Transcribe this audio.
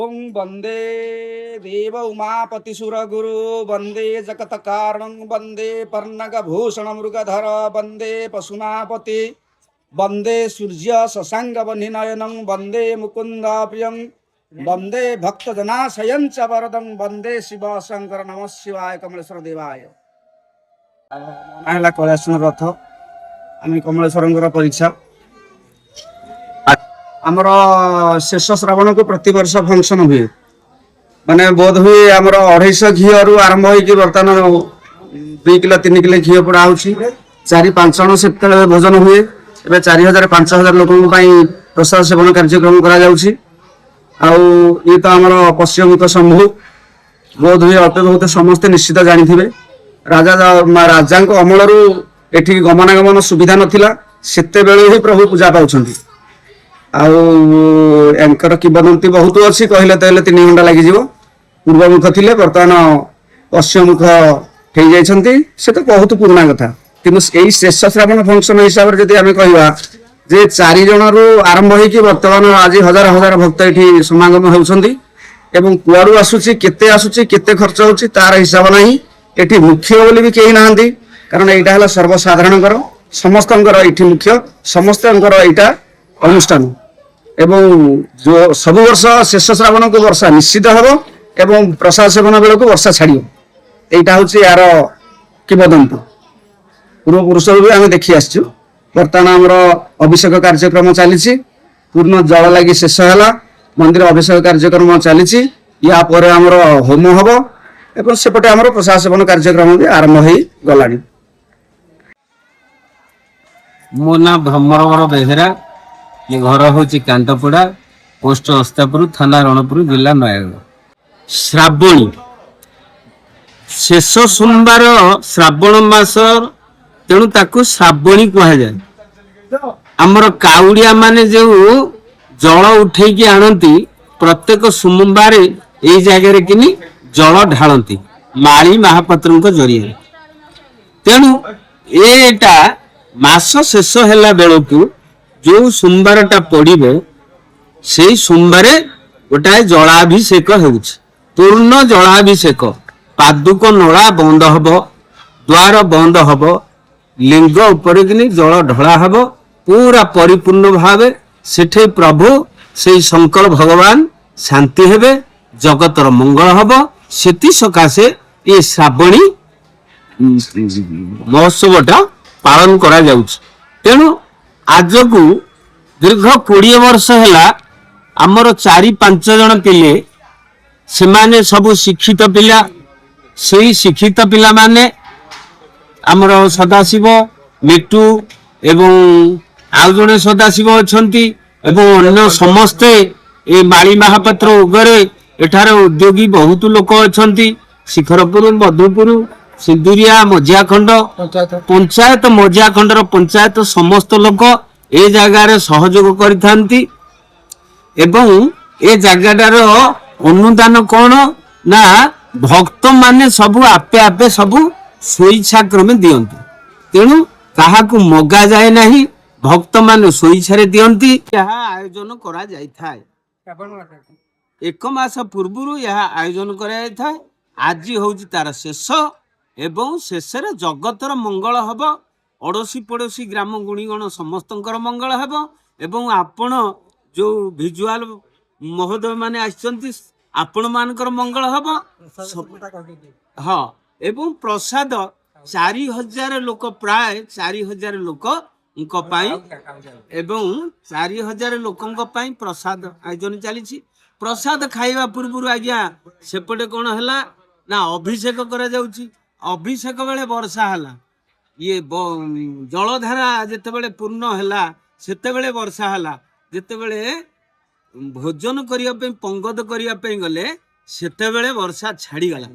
ओं वंदे देव उमापति सुरगुरु वंदे जगत कारण वंदे पर्णग भूषण मृगधर वंदे पशुनापति वंदे सूर्य शशांग वनिनयन वंदे मुकुंद प्रियं वंदे भक्तजनाशयं च वरदं वंदे शिव शंकर नमः शिवाय कमलेश्वर देवाय। नाहला कैलासन रथ आम कमलेश्वर परीक्षा आमर शेष श्रावण को प्रति वर्ष फंक्शन हुए माने बोध हुए आमर 250 घी रु आरंभ होगी बर्तमान 2 किलो 3 किलो घी पोड़ा हो 4-5 जन से भोजन हुए एवं 4000-5000 लोक प्रसाद सेवन कार्यक्रम करा तो आमर पश्चिममुख शंभु बोध हुए अल्प बहुत समस्ते निश्चित जानी राजा राजा अमल एठी गमनागमन सुविधा नाला सेते बेले ही प्रभु पूजा पाउछंती आंकर किंवदंती बहुत अच्छी कहले तो 3 घंटा लगी पूर्वमुख थिले बर्तमान पश्चिममुख हो जाइछंती से तो बहुत पुराना कथा किंतु यही शेष श्रावण फंक्शन हिसाब से जदि आम कहवा जे 4 जन रु आरंभ होइकी बर्तमान आज हजार हजार भक्त ये समागम होउछंती एवं कुआड़ू आसुची केते आसुची केते खर्च होउची तार हिसाब नाही एठी मुख्य बोली भी केही नाहंती कारण एटा हला सर्वसाधारणकर समस्तंकर एठी मुख्य समस्तंकर एटा अनुष्ठान एवं जो सब वर्ष शेष श्रावण को वर्षा निश्चित हम एवं प्रसाद सेवन बेलू वर्षा छाड़ यहाँ हूँ यार किंवदंती पूर्व पुरुष भी आम देखी आसचु बर्तमान आमर अभिषेक कार्यक्रम चली पूर्ण जल लगी शेष है मंदिर अभिषेक कार्यक्रम चली या आमर होम हम एवं सेपटे आमर प्रसाद सेवन कार्यक्रम भी आरंभ हो गला। मो ना भ्रमरवर बेहेरा ये घर हूँ कांटपड़ा पोस्ट अस्तापुर थाना रणपुर जिला नयगढ़। श्रावणी शेष सोमवार श्रावण मास तेणु ताकू श्रावणी कह जाए। आमर काउड़िया माने जो जल उठेकी आनती प्रत्येक सोमवार यही जगह कि जल ढालती माली महापात्र जरिए तेणु एटा मास शेष है बेलू जो सोमवार टा पड़े से सोमवार गोटाए जलाभिषेक पूर्ण जलाभिषेक पादुक नड़ा बंद हब द्वार बंद हब लिंग उपर कि जल ढला हब पूरा परिपूर्ण भाव सेठे प्रभु से शंकर भगवान शांति हेबे जगतर मंगल हब सेति सकाशे ये श्रावणी महोत्सवटा पालन करा जाउछ। तेणु आज को दीर्घ 20 वर्ष है आमर 4-5 जन पिले से माने सबु शिक्षित पिला से शिक्षित पिला माने आमर सदाशिव मिट्टू एवं आउ जने सदाशिव अछंती एवं अन्य समस्ते ए माली महापात्र उगरे एठार उद्योगी बहुत लोक अछंती शिखरपुर मधुपुर सिंदुरिया मजियाखंड पंचायत मजियाखंडर पंचायत समस्त लोक ए जगार सहयोग करिथांती एवं ए जगाटार अनुदान कौन ना भक्त माने सबु आपे आपे सबु स्वेच्छाक्रमे दियंती तेणु काहाकू मगा जाए नहीं भक्त माने स्वेच्छारे दियंती यह आयोजन करा जाय थाए। 1 मास पूर्व यह आयोजन करा जाय थाए। आज होउची तार शेष एवं शेष जगतर मंगल हब अड़ोशी पड़ोशी ग्राम गुणीगण समस्तंकर मंगल हब एवं आपण जो भिजुआल महोदय माने आछंती आपण मानकर मंगल हब हाँ एवं प्रसाद 4000 लोक प्राय 4000 लोक एवं 4000 लोकों प्रसाद आयोजन चली प्रसाद खाइबा पूर्व आज्ञा सेपटे कौन है ना अभिषेक करा जाउची अभिषेक बेले वर्षा है ये जलधारा जिते बड़े पूर्ण है सेते बेले वर्षा है जिते बड़े भोजन करने पंगद करने गले सेते बेले वर्षा छाड़ीगला